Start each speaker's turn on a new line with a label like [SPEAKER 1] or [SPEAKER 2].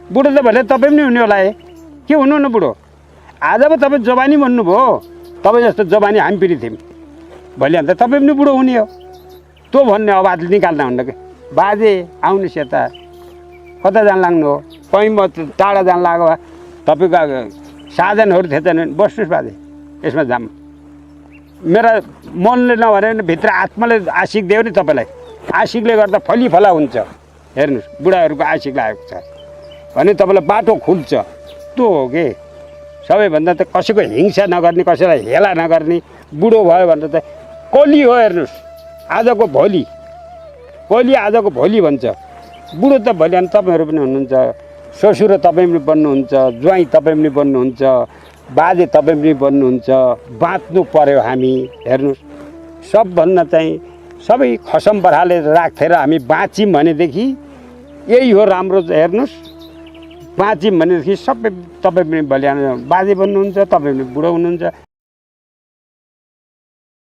[SPEAKER 1] बुढो त भले तपाईँ पनि हुने होला के हुनु न बुढो आज पो तपाईँ जवानी भन्नुभयो तपाईँ जस्तो जवानी हामी पनि थियौँ भोलि अन्त तपाईँ पनि बुढो हुने हो तँ भन्ने आवाज निकाल्न हुन्न कि बाजे आउनुहोस् यता कता जान लाग्नु हो कहीँ म टाढा जान लाग्यो भए तपाईँको साधनहरू थिएछ भने बस्नुहोस् बाजे यसमा जाम मेरा मनले नभने भित्र आत्माले आशिक दियो नि तपाईँलाई आशिकले गर्दा फलिफला हुन्छ हेर्नुहोस् बुढाहरूको आशिक लागेको छ भने तपाईँलाई बाटो खुल्छ त्यो हो कि सबैभन्दा त कसैको हिंसा नगर्ने कसैलाई हेला नगर्ने बुढो भयो भनेर त कली हो हेर्नुहोस् आजको भोलि कली आजको भोलि भन्छ बुढो त भोलि अनि तपाईँहरू पनि हुनुहुन्छ ससुर तपाईँ पनि बन्नुहुन्छ ज्वाइँ तपाईँ पनि बन्नुहुन्छ बाजे तपाईँ पनि बन्नुहुन्छ बाँच्नु पर्यो हामी हेर्नुहोस् सबभन्दा चाहिँ सबै खसम बराले राखेर हामी बाँच्यौँ भनेदेखि यही हो राम्रो हेर्नुहोस् बाँच्यौँ भनेदेखि सबै तपाईँ पनि भोलि बाजे बन्नुहुन्छ तपाईँ पनि बुढो हुनुहुन्छ